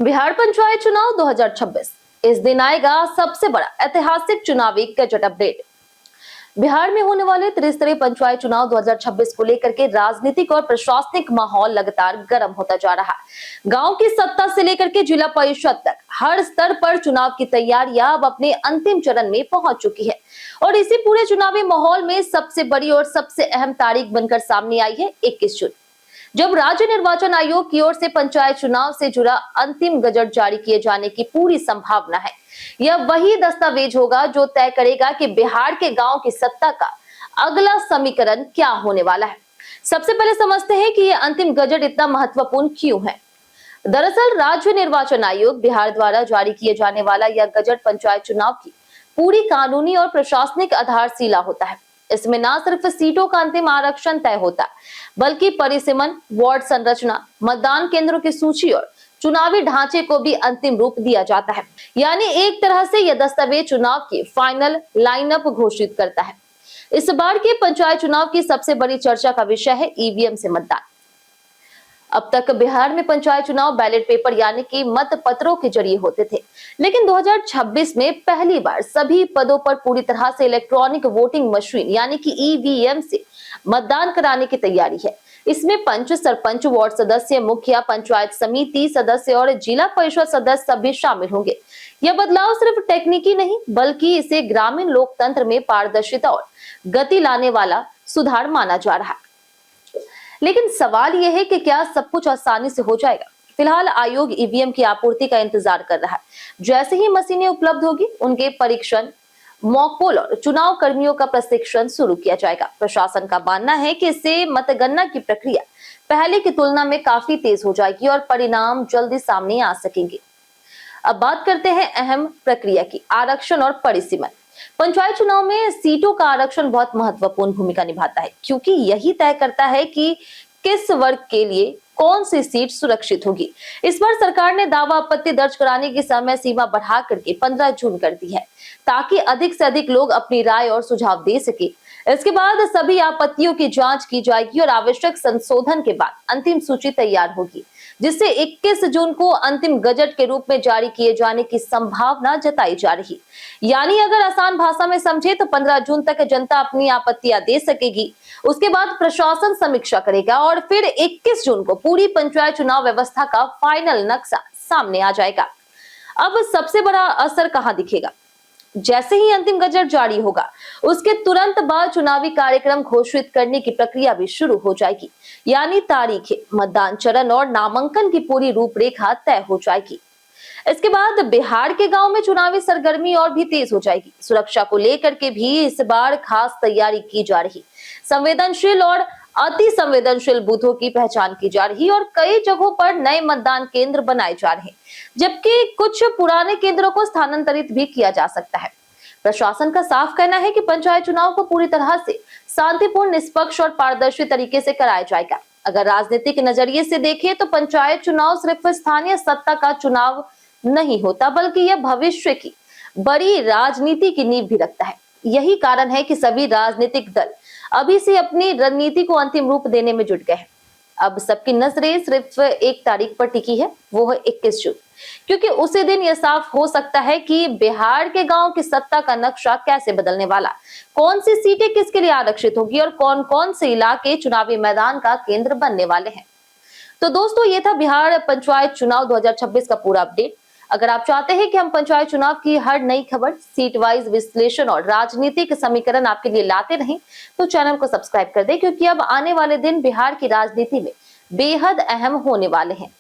बिहार पंचायत चुनाव 2026 इस दिन आएगा सबसे बड़ा ऐतिहासिक चुनावी गजट अपडेट। बिहार में होने वाले त्रिस्तरीय पंचायत चुनाव 2026 को लेकर के राजनीतिक और प्रशासनिक माहौल लगातार गर्म होता जा रहा है। गांव की सत्ता से लेकर के जिला परिषद तक हर स्तर पर चुनाव की तैयारियां अब अपने अंतिम चरण में पहुंच चुकी है और इसी पूरे चुनावी माहौल में सबसे बड़ी और सबसे अहम तारीख बनकर सामने आई है 21 जून, जब राज्य निर्वाचन आयोग की ओर से पंचायत चुनाव से जुड़ा अंतिम गजट जारी किए जाने की पूरी संभावना है। यह वही दस्तावेज होगा जो तय करेगा कि बिहार के गांव की सत्ता का अगला समीकरण क्या होने वाला है। सबसे पहले समझते हैं कि यह अंतिम गजट इतना महत्वपूर्ण क्यों है। दरअसल राज्य निर्वाचन आयोग बिहार द्वारा जारी किए जाने वाला यह गजट पंचायत चुनाव की पूरी कानूनी और प्रशासनिक आधारशिला होता है। इसमें न सिर्फ सीटों का अंतिम आरक्षण तय होता है, बल्कि परिसीमन, वार्ड संरचना, मतदान केंद्रों की सूची और चुनावी ढांचे को भी अंतिम रूप दिया जाता है। यानी एक तरह से यह दस्तावेज चुनाव की फाइनल लाइनअप घोषित करता है। इस बार के पंचायत चुनाव की सबसे बड़ी चर्चा का विषय है ईवीएम से मतदान। अब तक बिहार में पंचायत चुनाव बैलेट पेपर यानी कि मत पत्रों के जरिए होते थे, लेकिन 2026 में पहली बार सभी पदों पर पूरी तरह से इलेक्ट्रॉनिक वोटिंग मशीन यानी कि ईवीएम से मतदान कराने की तैयारी है। इसमें पंच, सरपंच, वार्ड सदस्य, मुखिया, पंचायत समिति सदस्य और जिला परिषद सदस्य सभी शामिल होंगे। यह बदलाव सिर्फ टेक्निकी नहीं, बल्कि इसे ग्रामीण लोकतंत्र में पारदर्शिता और गति लाने वाला सुधार माना जा रहा है। लेकिन सवाल यह है कि क्या सब कुछ आसानी से हो जाएगा? फिलहाल आयोग ईवीएम की आपूर्ति का इंतजार कर रहा है। जैसे ही मशीनें उपलब्ध होगी, उनके परीक्षण, मॉक पोल और चुनाव कर्मियों का प्रशिक्षण शुरू किया जाएगा। प्रशासन का मानना है कि इससे मतगणना की प्रक्रिया पहले की तुलना में काफी तेज हो जाएगी और परिणाम जल्दी सामने आ सकेंगे। अब बात करते हैं अहम प्रक्रिया की, आरक्षण और परिसीमन। पंचायत चुनाव में सीटों का आरक्षण बहुत महत्वपूर्ण भूमिका निभाता है, क्योंकि यही तय करता है कि किस वर्ग के लिए कौन सी सीट सुरक्षित होगी। इस बार सरकार ने दावा आपत्ति दर्ज कराने की समय सीमा बढ़ा करके 15 जून कर दी है, ताकि अधिक से अधिक लोग अपनी राय और सुझाव दे सके। इसके बाद सभी आपत्तियों की जांच की जाएगी और आवश्यक संशोधन के बाद अंतिम सूची तैयार होगी, जिसे 21 जून को अंतिम गजट के रूप में जारी किए जाने की संभावना जताई जा रही। यानी अगर आसान भाषा में समझे तो 15 जून तक जनता अपनी आपत्तियां दे सकेगी। उसके बाद प्रशासन समीक्षा करेगा और फिर 21 जून को पूरी पंचायत चुनाव व्यवस्था का फाइनल नक्शा सामने आ जाएगा। अब सबसे बड़ा असर कहां दिखेगा? जैसे ही अंतिम गजट जारी होगा, उसके तुरंत बाद चुनावी कार्यक्रम घोषित करने की प्रक्रिया भी शुरू हो जाएगी। यानी तारीखें, मतदान चरण और नामांकन की पूरी रूपरेखा तय हो जाएगी। इसके बाद बिहार के गांव में चुनावी सरगर्मी और भी तेज हो जाएगी। सुरक्षा को लेकर के भी इस बार खास तैयारी की जा रही। संवेदनशील और अति संवेदनशील बूथों की पहचान की जा रही और कई जगहों पर नए मतदान केंद्र बनाए जा रहे हैं, जबकि कुछ पुराने केंद्रों को स्थानांतरित भी किया जा सकता है। प्रशासन का साफ कहना है कि पंचायत चुनाव को पूरी तरह से शांतिपूर्ण, निष्पक्ष और पारदर्शी तरीके से कराया जाएगा। अगर राजनीतिक नजरिए से देखें तो पंचायत चुनाव सिर्फ स्थानीय सत्ता का चुनाव नहीं होता, बल्कि यह भविष्य की बड़ी राजनीति की नींव भी रखता है। यही कारण है कि सभी राजनीतिक दल अभी से अपनी रणनीति को अंतिम रूप देने में जुट गए हैं। अब सबकी नजरें सिर्फ एक तारीख पर टिकी है, वो है 21 जून, क्योंकि उसी दिन यह साफ हो सकता है कि बिहार के गांव की सत्ता का नक्शा कैसे बदलने वाला, कौन सी सीटें किसके लिए आरक्षित होगी और कौन कौन से इलाके चुनावी मैदान का केंद्र बनने वाले हैं। तो दोस्तों, ये था बिहार पंचायत चुनाव 2026 का पूरा अपडेट। अगर आप चाहते हैं कि हम पंचायत चुनाव की हर नई खबर, सीट वाइज विश्लेषण और राजनीतिक समीकरण आपके लिए लाते रहें, तो चैनल को सब्सक्राइब कर दें, क्योंकि अब आने वाले दिन बिहार की राजनीति में बेहद अहम होने वाले हैं।